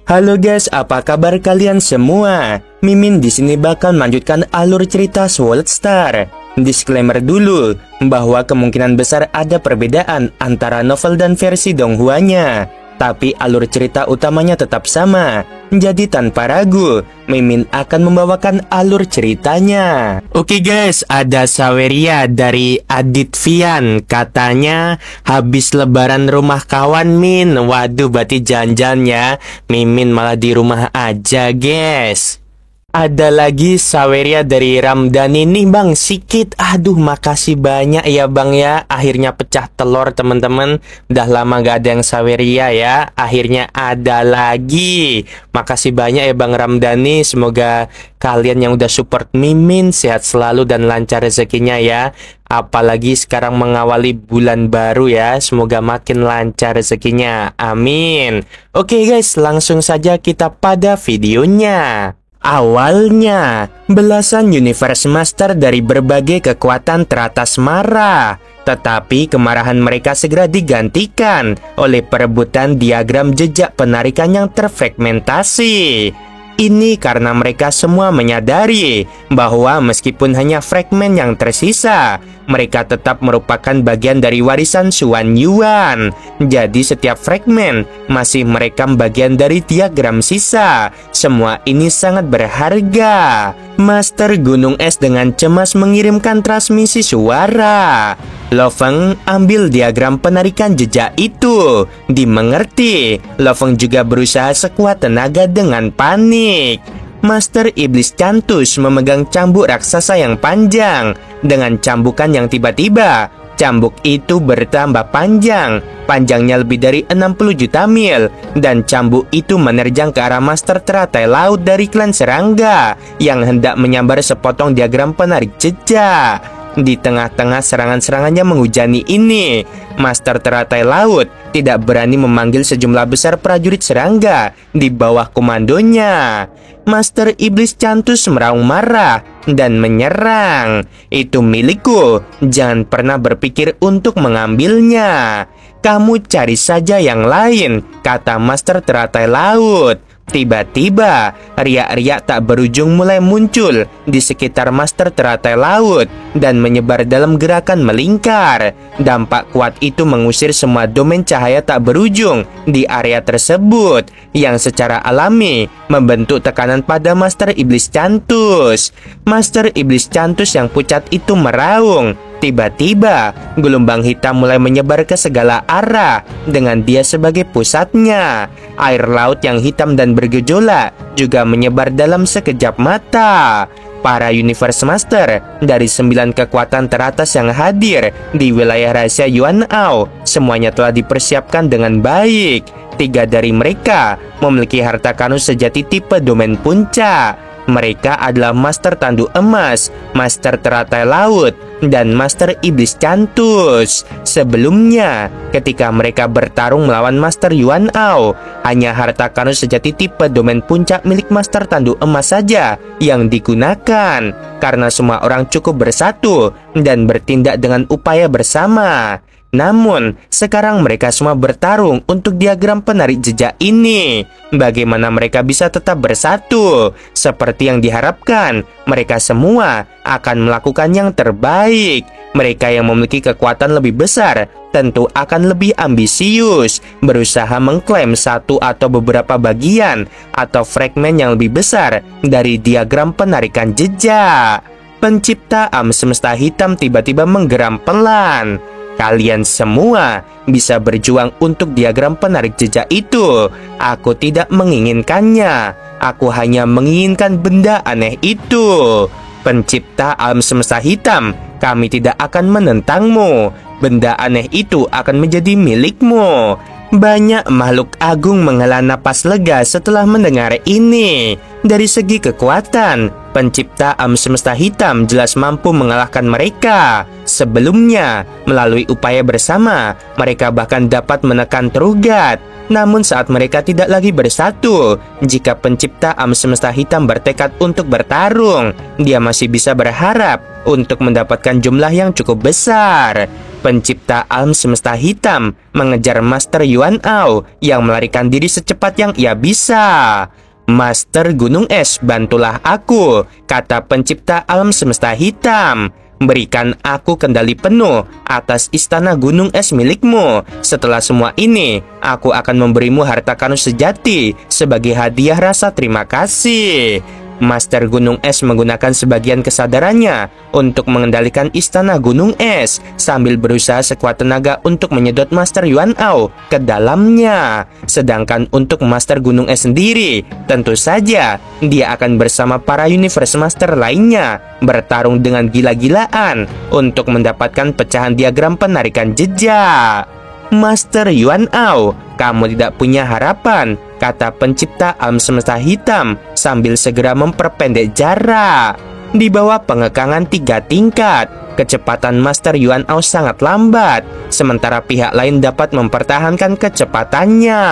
Halo guys, apa kabar kalian semua? Mimin di sini bakal melanjutkan alur cerita Sword Star. Disclaimer dulu bahwa kemungkinan besar ada perbedaan antara novel dan versi Donghuanya, tapi alur cerita utamanya tetap sama. Jadi tanpa ragu, Mimin akan membawakan alur ceritanya. Oke guys, ada Saweria dari Adit Vian. Katanya habis lebaran rumah kawan Min. Waduh, berarti janjian ya. Mimin malah di rumah aja guys. Ada lagi Saweria dari Ramdhani nih bang, sikit. Aduh, makasih banyak ya bang ya. Akhirnya pecah telur teman-teman. Udah lama gak ada yang Saweria ya. Akhirnya ada lagi. Makasih banyak ya bang Ramdhani. Semoga kalian yang udah support Mimin sehat selalu dan lancar rezekinya ya. Apalagi sekarang mengawali bulan baru ya. Semoga makin lancar rezekinya. Amin. Oke guys, langsung saja kita pada videonya. Awalnya, belasan Universe Master dari berbagai kekuatan teratas marah. Tetapi kemarahan mereka segera digantikan oleh perebutan diagram jejak penarikan yang terfragmentasi. Ini karena mereka semua menyadari bahwa meskipun hanya fragmen yang tersisa, mereka tetap merupakan bagian dari warisan Xuan Yuan. Jadi setiap fragmen masih merekam bagian dari diagram sisa. Semua ini sangat berharga. Master Gunung Es dengan cemas mengirimkan transmisi suara. Lo Feng ambil diagram penarikan jejak itu. Dimengerti, Lo Feng juga berusaha sekuat tenaga dengan panik. Master Iblis Cantus memegang cambuk raksasa yang panjang. Dengan cambukan yang tiba-tiba, cambuk itu bertambah panjang. Panjangnya lebih dari 60 juta mil. Dan cambuk itu menerjang ke arah Master teratai laut dari klan serangga yang hendak menyambar sepotong diagram penarik jejak. Di tengah-tengah serangan-serangannya menghujani ini, Master teratai laut tidak berani memanggil sejumlah besar prajurit serangga di bawah komandonya. Master Iblis Cantus meraung marah dan menyerang. Itu milikku, jangan pernah berpikir untuk mengambilnya. Kamu cari saja yang lain, kata Master teratai laut. Tiba-tiba, riak-riak tak berujung mulai muncul di sekitar Master teratai laut dan menyebar dalam gerakan melingkar. Dampak kuat itu mengusir semua domain cahaya tak berujung di area tersebut, yang secara alami membentuk tekanan pada Master Iblis Cantus. Master Iblis Cantus yang pucat itu meraung. Tiba-tiba, gelombang hitam mulai menyebar ke segala arah dengan dia sebagai pusatnya. Air laut yang hitam dan bergejolak juga menyebar dalam sekejap mata. Para Universe Master dari 9 kekuatan teratas yang hadir di wilayah rahasia Yuan Ao semuanya telah dipersiapkan dengan baik. 3 dari mereka memiliki harta karun sejati tipe domain puncak. Mereka adalah Master Tandu Emas, Master Teratai Laut, dan Master Iblis Cantus. Sebelumnya, ketika mereka bertarung melawan Master Yuan Ao, hanya harta karun sejati tipe domain puncak milik Master Tandu Emas saja yang digunakan, karena semua orang cukup bersatu dan bertindak dengan upaya bersama. Namun, sekarang mereka semua bertarung untuk diagram penarik jejak ini. Bagaimana mereka bisa tetap bersatu? Seperti yang diharapkan, mereka semua akan melakukan yang terbaik. Mereka yang memiliki kekuatan lebih besar tentu akan lebih ambisius, berusaha mengklaim satu atau beberapa bagian atau fragmen yang lebih besar dari diagram penarikan jejak. Pencipta alam semesta hitam tiba-tiba menggeram pelan. Kalian semua bisa berjuang untuk diagram penarik jejak itu. Aku tidak menginginkannya. Aku hanya menginginkan benda aneh itu. Pencipta alam semesta hitam, kami tidak akan menentangmu. Benda aneh itu akan menjadi milikmu. Banyak makhluk agung menghela napas lega setelah mendengar ini. Dari segi kekuatan, pencipta alam semesta hitam jelas mampu mengalahkan mereka. Sebelumnya, melalui upaya bersama, mereka bahkan dapat menekan Trugat. Namun saat mereka tidak lagi bersatu, jika pencipta alam semesta hitam bertekad untuk bertarung, dia masih bisa berharap untuk mendapatkan jumlah yang cukup besar. pencipta alam semesta hitam, mengejar Master Yuan Ao yang melarikan diri secepat yang ia bisa. Master Gunung Es, bantulah aku, kata pencipta alam semesta hitam. Berikan aku kendali penuh atas istana gunung es milikmu. Setelah semua ini, aku akan memberimu harta karun sejati sebagai hadiah rasa terima kasih. Master Gunung Es menggunakan sebagian kesadarannya untuk mengendalikan istana gunung es sambil berusaha sekuat tenaga untuk menyedot Master Yuan Ao ke dalamnya. Sedangkan untuk Master Gunung Es sendiri, tentu saja dia akan bersama para Universe Master lainnya bertarung dengan gila-gilaan untuk mendapatkan pecahan diagram penarikan jejak. Master Yuan Ao, kamu tidak punya harapan, kata pencipta alam semesta hitam sambil segera memperpendek jarak. Di bawah pengekangan 3 tingkat, kecepatan Master Yuan Ao sangat lambat, sementara pihak lain dapat mempertahankan kecepatannya.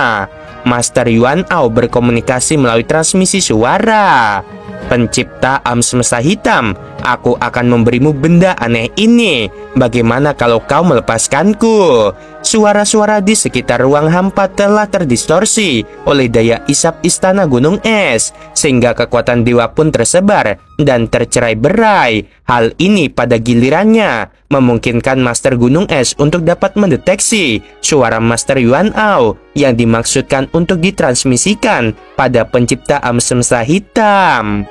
Master Yuan Ao berkomunikasi melalui transmisi suara. Pencipta alam semesta hitam, aku akan memberimu benda aneh ini. Bagaimana kalau kau melepaskanku? Suara-suara di sekitar ruang hampa telah terdistorsi oleh daya isap istana gunung es, sehingga kekuatan dewa pun tersebar dan tercerai-berai. Hal ini pada gilirannya memungkinkan Master Gunung Es untuk dapat mendeteksi suara Master Yuan Ao yang dimaksudkan untuk ditransmisikan pada pencipta alam semesta hitam.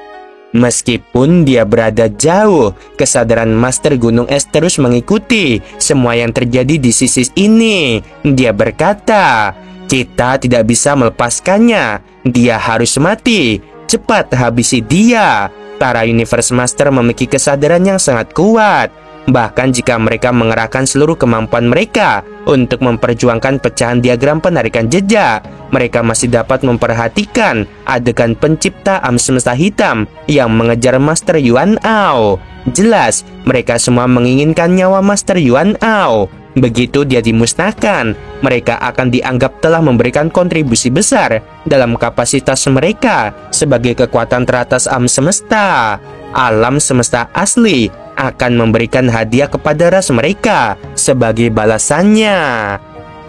Meskipun dia berada jauh, kesadaran Master Gunung Es terus mengikuti semua yang terjadi di sisi ini. Dia berkata, kita tidak bisa melepaskannya. Dia harus mati. Cepat habisi dia. Para Universe Master memiliki kesadaran yang sangat kuat. Bahkan jika mereka mengerahkan seluruh kemampuan mereka untuk memperjuangkan pecahan diagram penarikan jejak, mereka masih dapat memperhatikan adegan pencipta alam semesta hitam yang mengejar Master Yuan Ao. Jelas, mereka semua menginginkan nyawa Master Yuan Ao. Begitu dia dimusnahkan, mereka akan dianggap telah memberikan kontribusi besar dalam kapasitas mereka sebagai kekuatan teratas alam semesta. Alam semesta asli akan memberikan hadiah kepada ras mereka sebagai balasannya.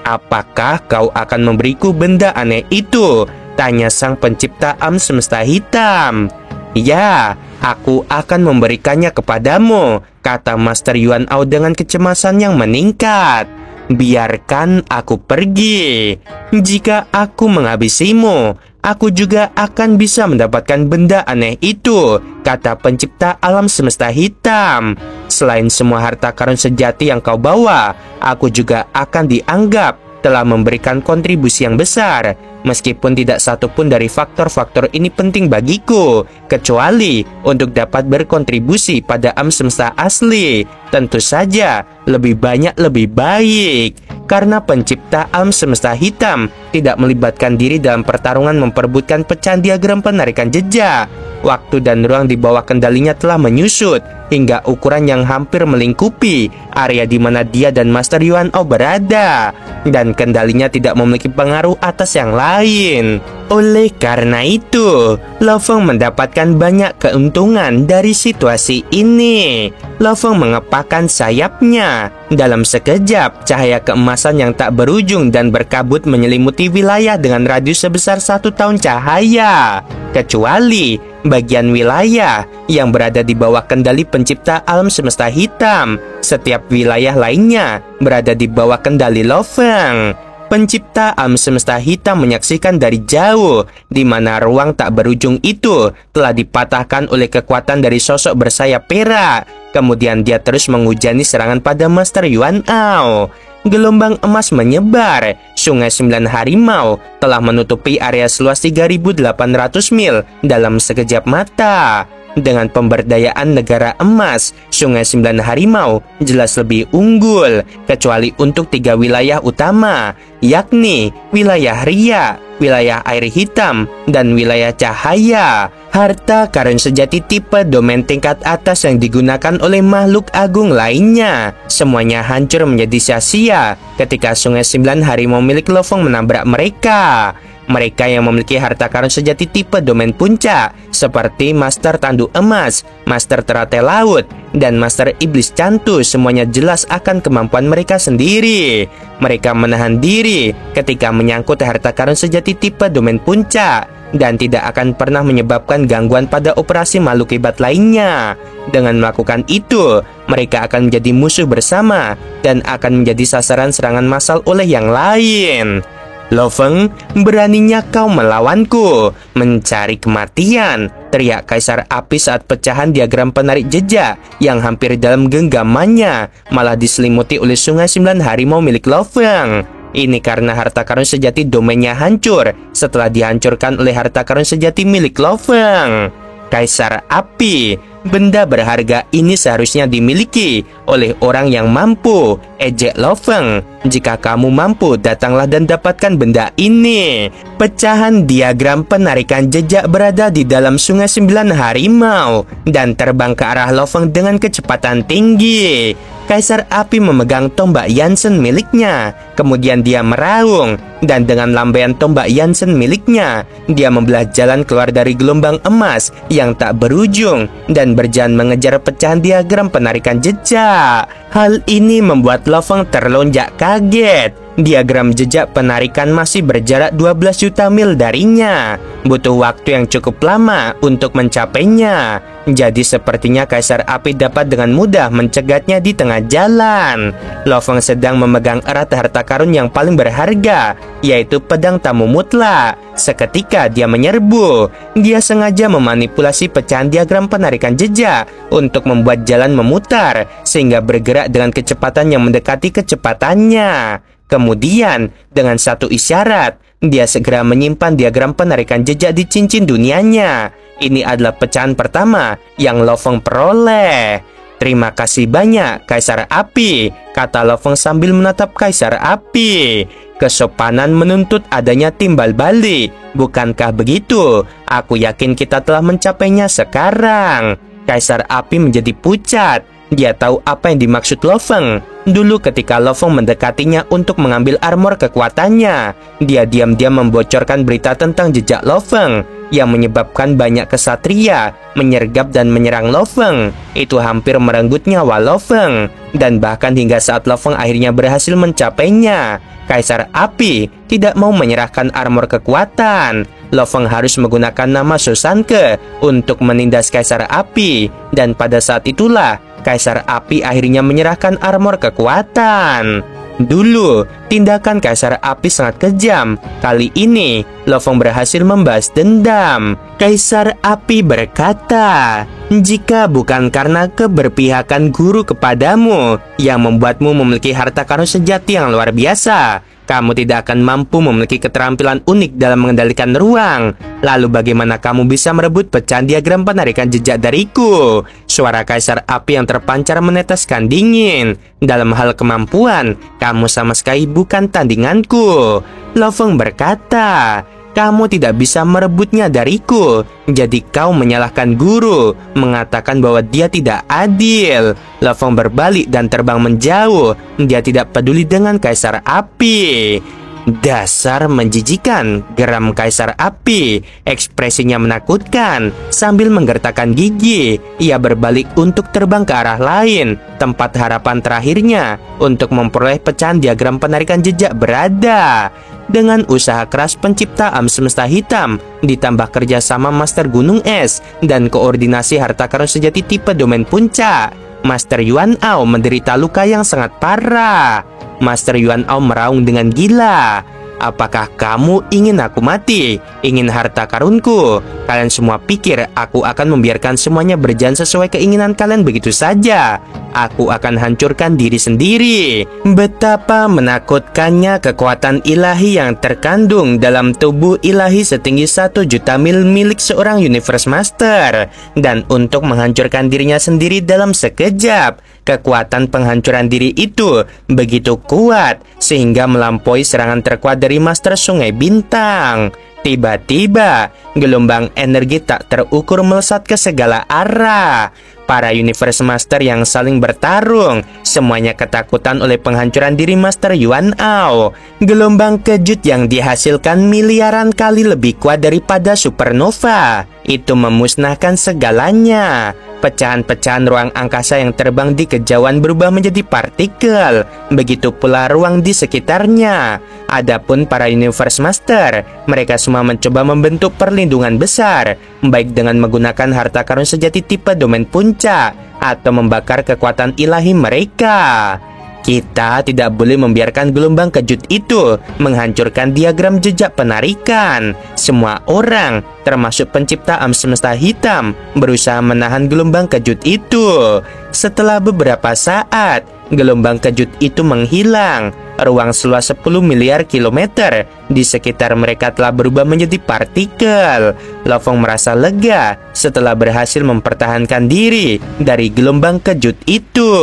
Apakah kau akan memberiku benda aneh itu? Tanya sang pencipta alam semesta hitam. Ya, aku akan memberikannya kepadamu, kata Master Yuan Ao dengan kecemasan yang meningkat. Biarkan aku pergi. Jika aku menghabisimu, aku juga akan bisa mendapatkan benda aneh itu, kata pencipta alam semesta hitam. Selain semua harta karun sejati yang kau bawa, aku juga akan dianggap telah memberikan kontribusi yang besar. Meskipun tidak satupun dari faktor-faktor ini penting bagiku, kecuali untuk dapat berkontribusi pada alam semesta asli. Tentu saja, lebih banyak lebih baik. Karena pencipta alam semesta hitam tidak melibatkan diri dalam pertarungan memperebutkan pecahan diagram penarikan jejak, waktu dan ruang di bawah kendalinya telah menyusut hingga ukuran yang hampir melingkupi area di mana dia dan Master Yuan Ao berada, dan kendalinya tidak memiliki pengaruh atas yang lain. Oleh karena itu, Lo Feng mendapatkan banyak keuntungan dari situasi ini. Lo Feng mengepakkan sayapnya. Dalam sekejap, cahaya keemasan yang tak berujung dan berkabut menyelimuti wilayah dengan radius sebesar 1 tahun cahaya, kecuali bagian wilayah yang berada di bawah kendali pencipta alam semesta hitam. Setiap wilayah lainnya berada di bawah kendali Lo Feng. Pencipta alam semesta hitam menyaksikan dari jauh di mana ruang tak berujung itu telah dipatahkan oleh kekuatan dari sosok bersayap perak. Kemudian dia terus menghujani serangan pada Master Yuan Ao. Gelombang emas menyebar. Sungai 9 harimau telah menutupi area seluas 3.800 mil dalam sekejap mata. Dengan pemberdayaan negara emas, Sungai 9 Harimau jelas lebih unggul, kecuali untuk 3 wilayah utama, yakni wilayah Ria, wilayah air hitam, dan wilayah cahaya. Harta karun sejati tipe domain tingkat atas yang digunakan oleh makhluk agung lainnya semuanya hancur menjadi sia-sia ketika Sungai 9 Harimau milik Lo Feng menabrak mereka. Mereka yang memiliki harta karun sejati tipe domain puncak seperti Master Tandu Emas, Master Teratai Laut, dan Master Iblis Cantu semuanya jelas akan kemampuan mereka sendiri. Mereka menahan diri ketika menyangkut harta karun sejati tipe domain puncak dan tidak akan pernah menyebabkan gangguan pada operasi makhluk hebat lainnya. Dengan melakukan itu, mereka akan menjadi musuh bersama dan akan menjadi sasaran serangan massal oleh yang lain. Lo Feng, beraninya kau melawanku, mencari kematian, teriak Kaisar Api saat pecahan diagram penarik jejak yang hampir dalam genggamannya malah diselimuti oleh sungai 9 harimau milik Lo Feng. Ini karena harta karun sejati domainnya hancur setelah dihancurkan oleh harta karun sejati milik Lo Feng. Kaisar Api, benda berharga ini seharusnya dimiliki oleh orang yang mampu, ejek Lo Feng. Jika kamu mampu, datanglah dan dapatkan benda ini. Pecahan diagram penarikan jejak berada di dalam sungai 9 harimau dan terbang ke arah Lo Feng dengan kecepatan tinggi. Kaisar Api memegang tombak Yansen miliknya. Kemudian dia meraung, dan dengan lambaian tombak Yansen miliknya, dia membelah jalan keluar dari gelombang emas yang tak berujung dan berjalan mengejar pecahan diagram penarikan jejak. Hal ini membuat Lo Feng terlonjak kaget. Diagram jejak penarikan masih berjarak 12 juta mil darinya. Butuh waktu yang cukup lama untuk mencapainya. Jadi sepertinya Kaisar Api dapat dengan mudah mencegatnya di tengah jalan. Lo Feng sedang memegang erat harta karun yang paling berharga, yaitu pedang tamu mutlak. Seketika dia menyerbu. Dia sengaja memanipulasi pecahan diagram penarikan jejak untuk membuat jalan memutar, sehingga bergerak dengan kecepatan yang mendekati kecepatannya. Kemudian, dengan satu isyarat, dia segera menyimpan diagram penarikan jejak di cincin dunianya. Ini adalah pecahan pertama yang Lo Feng peroleh. Terima kasih banyak, Kaisar Api, kata Lo Feng sambil menatap Kaisar Api. Kesopanan menuntut adanya timbal balik. Bukankah begitu? Aku yakin kita telah mencapainya sekarang. Kaisar Api menjadi pucat. Dia tahu apa yang dimaksud Lo Feng. Dulu ketika Lo Feng mendekatinya untuk mengambil armor kekuatannya, dia diam-diam membocorkan berita tentang jejak Lo Feng yang menyebabkan banyak kesatria menyergap dan menyerang Lo Feng. Itu hampir merenggut nyawa Lo Feng. Dan bahkan hingga saat Lo Feng akhirnya berhasil mencapainya, Kaisar Api tidak mau menyerahkan armor kekuatan. Lo Feng harus menggunakan nama Susanke untuk menindas Kaisar Api. Dan pada saat itulah Kaisar Api akhirnya menyerahkan armor kekuatan. Dulu, tindakan Kaisar Api sangat kejam. Kali ini, Lo Feng berhasil membalas dendam. Kaisar Api berkata, "Jika bukan karena keberpihakan guru kepadamu yang membuatmu memiliki harta karun sejati yang luar biasa, kamu tidak akan mampu memiliki keterampilan unik dalam mengendalikan ruang. Lalu bagaimana kamu bisa merebut pecahan diagram penarikan jejak dariku?" Suara Kaisar Api yang terpancar meneteskan dingin. "Dalam hal kemampuan, kamu sama sekali bukan tandinganku." Lo Feng berkata, "Kamu tidak bisa merebutnya dariku. Jadi kau menyalahkan guru, mengatakan bahwa dia tidak adil." Lo Feng berbalik dan terbang menjauh. Dia tidak peduli dengan Kaisar Api. "Dasar menjijikan," geram Kaisar Api. Ekspresinya menakutkan. Sambil menggertakkan gigi, ia berbalik untuk terbang ke arah lain, tempat harapan terakhirnya untuk memperoleh pecahan diagram penarikan jejak berada. Dengan usaha keras pencipta alam semesta hitam, ditambah kerjasama Master Gunung Es dan koordinasi harta karun sejati tipe domain puncak, Master Yuan Ao menderita luka yang sangat parah. Master Yuan Ao meraung dengan gila. "Apakah kamu ingin aku mati? Ingin harta karunku? Kalian semua pikir aku akan membiarkan semuanya berjalan sesuai keinginan kalian begitu saja? Aku akan hancurkan diri sendiri." Betapa menakutkannya kekuatan ilahi yang terkandung dalam tubuh ilahi setinggi 1 juta mil milik seorang Universe Master. Dan untuk menghancurkan dirinya sendiri dalam sekejap, kekuatan penghancuran diri itu begitu kuat sehingga melampaui serangan terkuat dari Master Sungai Bintang. Tiba-tiba, gelombang energi tak terukur melesat ke segala arah. Para Universe Master yang saling bertarung, semuanya ketakutan oleh penghancuran diri Master Yuan Ao. Gelombang kejut yang dihasilkan miliaran kali lebih kuat daripada supernova. Itu memusnahkan segalanya. Pecahan-pecahan ruang angkasa yang terbang di kejauhan berubah menjadi partikel. Begitu pula ruang di sekitarnya. Adapun para Universe Master, mereka semua mencoba membentuk perlindungan besar, baik dengan menggunakan harta karun sejati tipe domain puncak atau membakar kekuatan ilahi mereka. Kita tidak boleh membiarkan gelombang kejut itu menghancurkan diagram jejak penarikan. Semua orang, termasuk pencipta alam semesta hitam, berusaha menahan gelombang kejut itu. Setelah beberapa saat, gelombang kejut itu menghilang. Ruang seluas 10 miliar kilometer di sekitar mereka telah berubah menjadi partikel. Lo Feng merasa lega setelah berhasil mempertahankan diri dari gelombang kejut itu.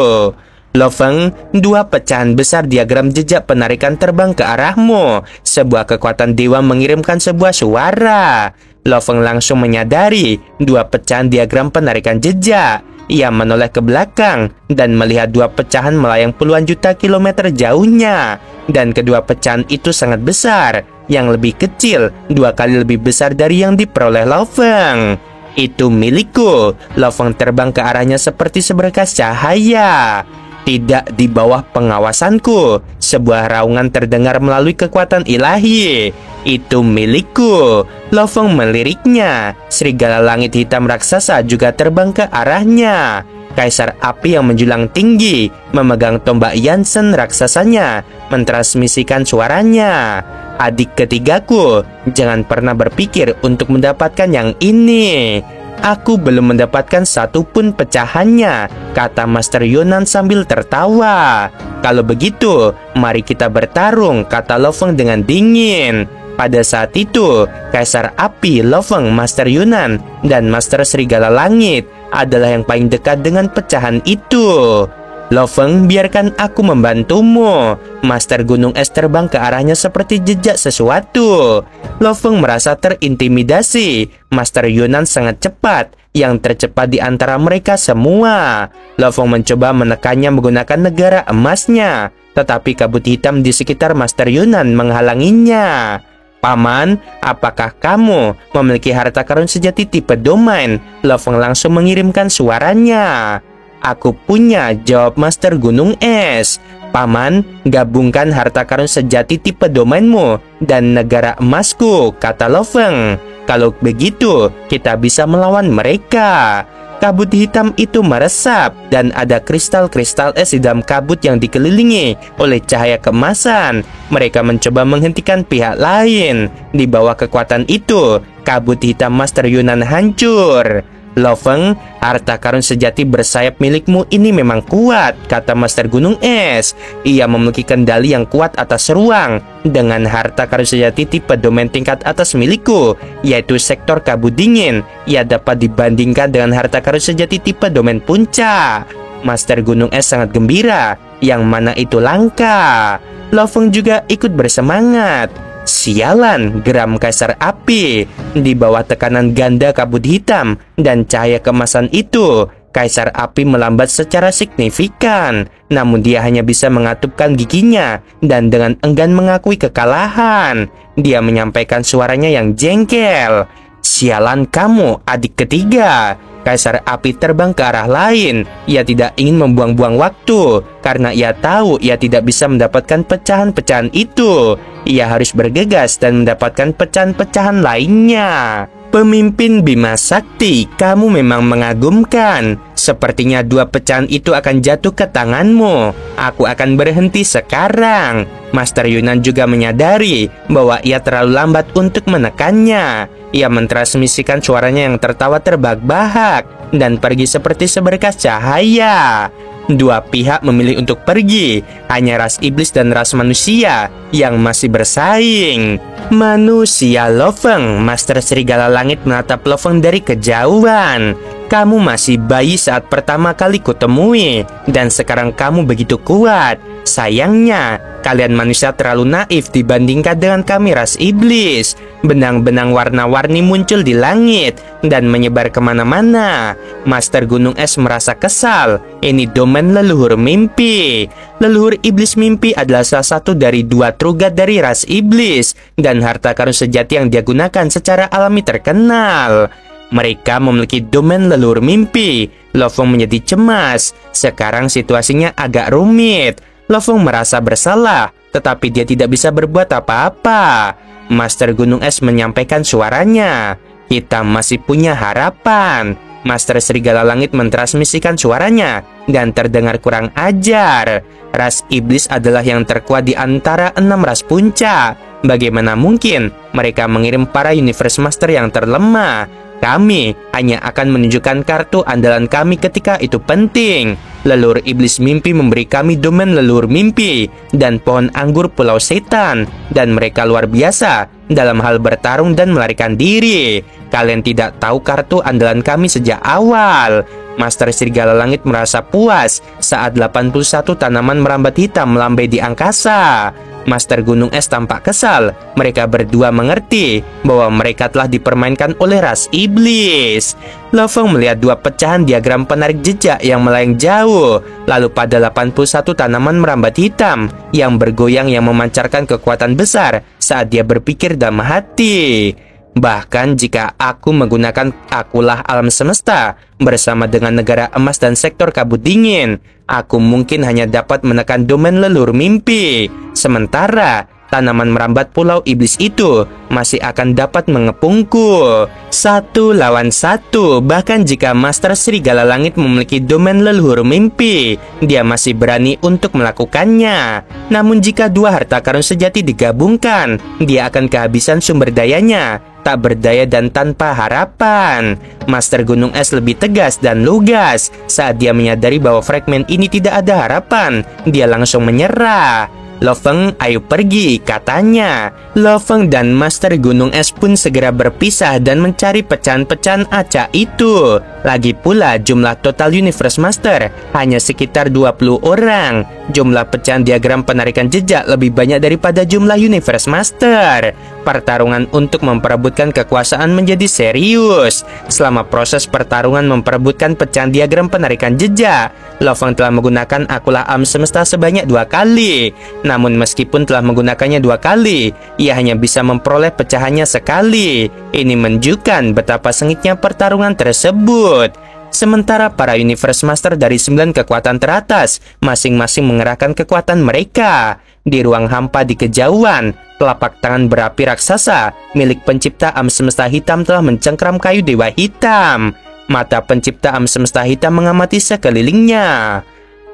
Lo Feng, 2 pecahan besar diagram jejak penarikan terbang ke arahmu. Sebuah kekuatan dewa mengirimkan sebuah suara. Lo Feng langsung menyadari 2 pecahan diagram penarikan jejak. Ia menoleh ke belakang dan melihat 2 pecahan melayang puluhan juta kilometer jauhnya. Dan kedua pecahan itu sangat besar. Yang lebih kecil 2 kali lebih besar dari yang diperoleh Lo Feng. Itu milikku. Lo Feng terbang ke arahnya seperti seberkas cahaya. Tidak di bawah pengawasanku. Sebuah raungan terdengar melalui kekuatan ilahi. Itu milikku. Lo Feng meliriknya. Serigala langit hitam raksasa juga terbang ke arahnya. Kaisar api yang menjulang tinggi memegang tombak Yansen raksasanya, mentransmisikan suaranya. Adik ketigaku, jangan pernah berpikir untuk mendapatkan yang ini. Aku belum mendapatkan satupun pecahannya, kata Master Yunan sambil tertawa. Kalau begitu, mari kita bertarung, kata Lo Feng dengan dingin. Pada saat itu, Kaisar Api, Lo Feng, Master Yunan, dan Master Serigala Langit adalah yang paling dekat dengan pecahan itu. Lo Feng, biarkan aku membantumu. Master Gunung Es terbang ke arahnya seperti jejak sesuatu. Lo Feng merasa terintimidasi. Master Yunan sangat cepat, yang tercepat di antara mereka semua. Lo Feng mencoba menekannya menggunakan negara emasnya, tetapi kabut hitam di sekitar Master Yunan menghalanginya. Paman, apakah kamu memiliki harta karun sejati tipe domain? Lo Feng langsung mengirimkan suaranya. Aku punya, jawab Master Gunung Es. Paman, gabungkan harta karun sejati tipe domainmu dan negara emasku, kata Lo Feng. Kalau begitu, kita bisa melawan mereka. Kabut hitam itu meresap dan ada kristal-kristal es di dalam kabut yang dikelilingi oleh cahaya keemasan. Mereka mencoba menghentikan pihak lain. Di bawah kekuatan itu, kabut hitam Master Yunan hancur. Lo Feng, harta karun sejati bersayap milikmu ini memang kuat, kata Master Gunung Es. Ia memiliki kendali yang kuat atas ruang. Dengan harta karun sejati tipe domain tingkat atas milikku, yaitu sektor kabut dingin, ia dapat dibandingkan dengan harta karun sejati tipe domain puncak. Master Gunung Es sangat gembira, yang mana itu langka. Lo Feng juga ikut bersemangat. Sialan, geram Kaisar Api. Di bawah tekanan ganda kabut hitam dan cahaya keemasan itu, Kaisar Api melambat secara signifikan. Namun dia hanya bisa mengatupkan giginya dan dengan enggan mengakui kekalahan. Dia menyampaikan suaranya yang jengkel. Sialan kamu, adik ketiga. Kaisar Api terbang ke arah lain. Ia tidak ingin membuang-buang waktu, karena ia tahu ia tidak bisa mendapatkan pecahan-pecahan itu. Ia harus bergegas dan mendapatkan pecahan-pecahan lainnya. Pemimpin Bima Sakti, kamu memang mengagumkan. Sepertinya 2 pecahan itu akan jatuh ke tanganmu. Aku akan berhenti sekarang. Master Yunan juga menyadari bahwa ia terlalu lambat untuk menekannya. Ia mentransmisikan suaranya yang tertawa terbahak-bahak dan pergi seperti seberkas cahaya. 2 pihak memilih untuk pergi. Hanya ras iblis dan ras manusia yang masih bersaing. Manusia Lo Feng, Master Serigala Langit menatap Lo Feng dari kejauhan. Kamu masih bayi saat pertama kali kutemui, dan sekarang kamu begitu kuat. Sayangnya, kalian manusia terlalu naif dibandingkan dengan kami ras iblis. Benang-benang warna-warni muncul di langit dan menyebar kemana-mana. Master Gunung Es merasa kesal. Ini domain leluhur mimpi. Leluhur iblis mimpi adalah salah satu dari 2 trugat dari ras iblis, dan harta karun sejati yang dia gunakan secara alami terkenal. Mereka memiliki domain leluhur mimpi. Lo Fong menjadi cemas. Sekarang situasinya agak rumit. Lo Fong merasa bersalah, tetapi dia tidak bisa berbuat apa-apa. Master Gunung Es menyampaikan suaranya. Kita masih punya harapan. Master Serigala Langit mentransmisikan suaranya dan terdengar kurang ajar. Ras iblis adalah yang terkuat di antara 6 ras puncak. Bagaimana mungkin mereka mengirim para Universe Master yang terlemah? Kami hanya akan menunjukkan kartu andalan kami ketika itu penting. Leluhur iblis mimpi memberi kami domain leluhur mimpi dan pohon anggur Pulau Setan, dan mereka luar biasa dalam hal bertarung dan melarikan diri. Kalian tidak tahu kartu andalan kami sejak awal. Master Serigala Langit merasa puas saat 81 tanaman merambat hitam melambai di angkasa. Master Gunung Es tampak kesal. Mereka berdua mengerti bahwa mereka telah dipermainkan oleh ras iblis. Lo Fong melihat 2 pecahan diagram penarik jejak yang melayang jauh. Lalu pada 81 tanaman merambat hitam yang bergoyang yang memancarkan kekuatan besar saat dia berpikir dalam hati. Bahkan jika aku menggunakan akulah alam semesta bersama dengan negara emas dan sektor kabut dingin, aku mungkin hanya dapat menekan domain leluhur mimpi. Sementara tanaman merambat pulau iblis itu masih akan dapat mengepungku. 1 lawan 1. Bahkan jika Master Serigala Langit memiliki domain leluhur mimpi, dia masih berani untuk melakukannya. Namun jika 2 harta karun sejati digabungkan, dia akan kehabisan sumber dayanya. Tak berdaya dan tanpa harapan. Master Gunung Es lebih tegas dan lugas. Saat dia menyadari bahwa fragmen ini tidak ada harapan, dia langsung menyerah. Lo Fong, ayo pergi, katanya. Lo Fong dan Master Gunung Es pun segera berpisah dan mencari pecahan-pecahan acak itu. Lagi pula jumlah total Universe Master hanya sekitar 20 orang. Jumlah pecahan diagram penarikan jejak lebih banyak daripada jumlah Universe Master. Pertarungan untuk memperebutkan kekuasaan menjadi serius. Selama proses pertarungan memperebutkan pecahan diagram penarikan jejak, Lo Fong telah menggunakan akulah alam semesta sebanyak 2 kali. Namun meskipun telah menggunakannya 2 kali, ia hanya bisa memperoleh pecahannya sekali. Ini menunjukkan betapa sengitnya pertarungan tersebut. Sementara para Universe Master dari 9 kekuatan teratas masing-masing mengerahkan kekuatan mereka. Di ruang hampa di kejauhan, telapak tangan berapi raksasa milik pencipta alam semesta hitam telah mencengkram kayu dewa hitam. Mata pencipta alam semesta hitam mengamati sekelilingnya.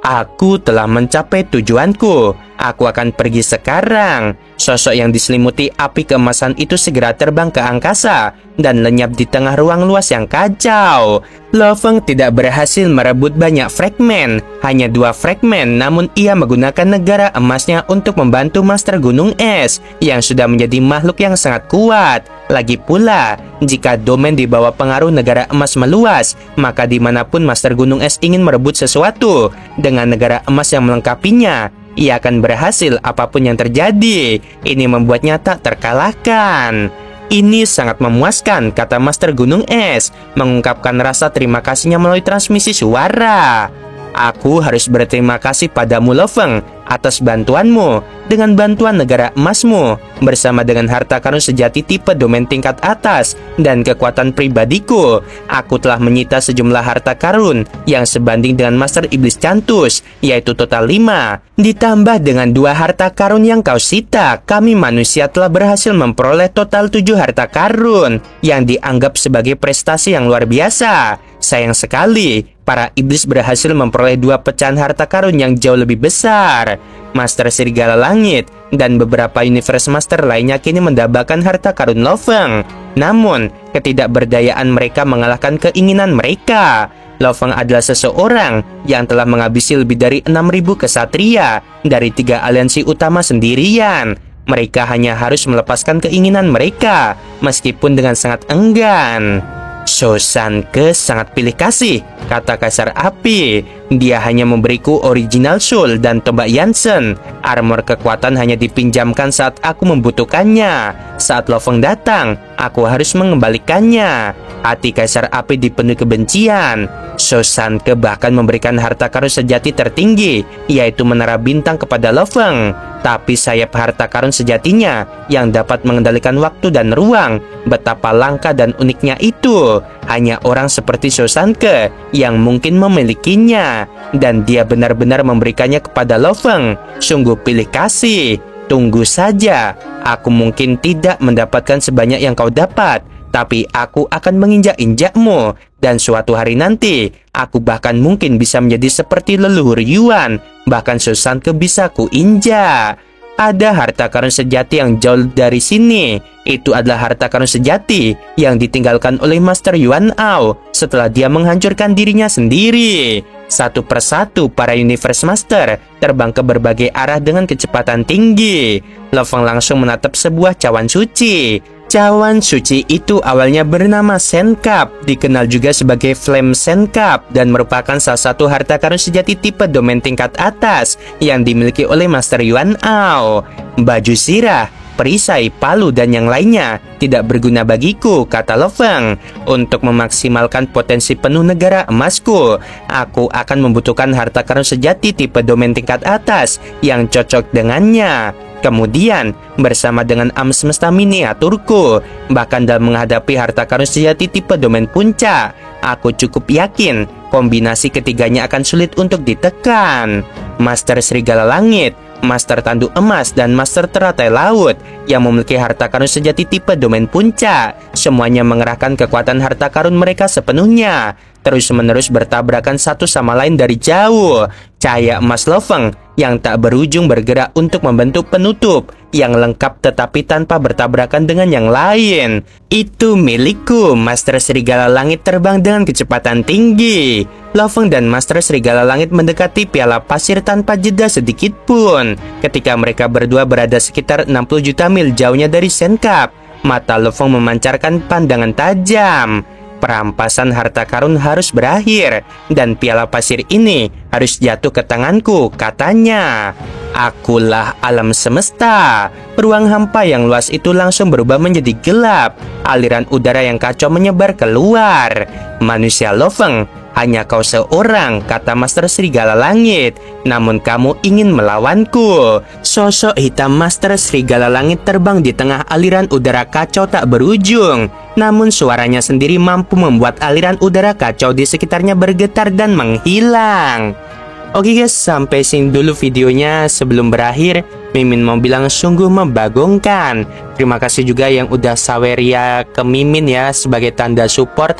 Aku telah mencapai tujuanku. Aku akan pergi sekarang. Sosok yang diselimuti api keemasan itu segera terbang ke angkasa dan lenyap di tengah ruang luas yang kacau. Lo Fong tidak berhasil merebut banyak fragmen, hanya 2 fragmen, namun ia menggunakan negara emasnya untuk membantu Master Gunung Es yang sudah menjadi makhluk yang sangat kuat. Lagi pula, jika domain di bawah pengaruh negara emas meluas, maka dimanapun Master Gunung Es ingin merebut sesuatu, dengan negara emas yang melengkapinya, ia akan berhasil apapun yang terjadi. Ini membuatnya tak terkalahkan. Ini sangat memuaskan, kata Master Gunung Es, mengungkapkan rasa terima kasihnya melalui transmisi suara. Aku harus berterima kasih padamu Lo Fong atas bantuanmu. Dengan bantuan negara emasmu, bersama dengan harta karun sejati tipe domain tingkat atas dan kekuatan pribadiku, aku telah menyita sejumlah harta karun yang sebanding dengan Master Iblis Cantus, yaitu total 5. Ditambah dengan 2 harta karun yang kau sita, kami manusia telah berhasil memperoleh total 7 harta karun yang dianggap sebagai prestasi yang luar biasa. Sayang sekali, para iblis berhasil memperoleh 2 pecahan harta karun yang jauh lebih besar. Master Serigala Langit dan beberapa Universe Master lainnya kini mendapatkan harta karun Lo Fong. Namun, ketidakberdayaan mereka mengalahkan keinginan mereka. Lo Fong adalah seseorang yang telah menghabisi lebih dari 6.000 kesatria dari 3 aliansi utama sendirian. Mereka hanya harus melepaskan keinginan mereka, meskipun dengan sangat enggan. Sosanke sangat pilih kasih, kata Kaisar Api. Dia hanya memberiku original soul dan tombak Yansen. Armor kekuatan hanya dipinjamkan saat aku membutuhkannya. Saat Lo Feng datang, aku harus mengembalikannya. Hati Kaisar Api dipenuhi kebencian. Sosanke bahkan memberikan harta karun sejati tertinggi, yaitu menara bintang kepada Lo Feng. Tapi sayap harta karun sejatinya yang dapat mengendalikan waktu dan ruang. Betapa langka dan uniknya itu. Hanya orang seperti Sosanke yang mungkin memilikinya. Dan dia benar-benar memberikannya kepada Lo Feng. Sungguh pilih kasih. Tunggu saja, aku mungkin tidak mendapatkan sebanyak yang kau dapat, tapi aku akan menginjak-injakmu. Dan suatu hari nanti, aku bahkan mungkin bisa menjadi seperti leluhur Yuan. Bahkan Sosanke bisa kuinjak. Ada harta karun sejati yang jauh dari sini. Itu adalah harta karun sejati yang ditinggalkan oleh Master Yuan Ao setelah dia menghancurkan dirinya sendiri. Satu persatu para Universe Master terbang ke berbagai arah dengan kecepatan tinggi. Lo Feng langsung menatap sebuah cawan suci. Cawan suci itu awalnya bernama Senkap, dikenal juga sebagai Flame Senkap, dan merupakan salah satu harta karun sejati tipe domain tingkat atas yang dimiliki oleh Master Yuan Ao. Baju sirah, perisai, palu, dan yang lainnya tidak berguna bagiku, kata Lo Feng. Untuk memaksimalkan potensi penuh negara emasku, aku akan membutuhkan harta karun sejati tipe domain tingkat atas yang cocok dengannya. Kemudian, bersama dengan alam semesta miniaturku, bahkan dalam menghadapi harta karun sejati tipe domain puncak, aku cukup yakin kombinasi ketiganya akan sulit untuk ditekan. Master Serigala Langit, Master Tanduk Emas, dan Master Teratai Laut yang memiliki harta karun sejati tipe domain puncak, semuanya mengerahkan kekuatan harta karun mereka sepenuhnya, terus-menerus bertabrakan satu sama lain dari jauh. Cahaya emas Lo Feng yang tak berujung bergerak untuk membentuk penutup yang lengkap tetapi tanpa bertabrakan dengan yang lain. Itu milikku. Master Serigala Langit terbang dengan kecepatan tinggi. Lo Feng dan Master Serigala Langit mendekati piala pasir tanpa jeda sedikit pun. Ketika mereka berdua berada sekitar 60 juta mil jauhnya dari Senkap, mata Lo Feng memancarkan pandangan tajam. Perampasan harta karun harus berakhir, dan piala pasir ini harus jatuh ke tanganku, katanya. Akulah alam semesta. Ruang hampa yang luas itu langsung berubah menjadi gelap. Aliran udara yang kacau menyebar keluar. Manusia Lo Feng, hanya kau seorang, kata Master Serigala Langit. Namun kamu ingin melawanku. Sosok hitam Master Serigala Langit terbang di tengah aliran udara kacau tak berujung. Namun suaranya sendiri mampu membuat aliran udara kacau di sekitarnya bergetar dan menghilang. Oke guys, sampai sini dulu videonya. Sebelum berakhir, Mimin mau bilang sungguh membagongkan. Terima kasih juga yang udah saweria ke Mimin ya sebagai tanda support.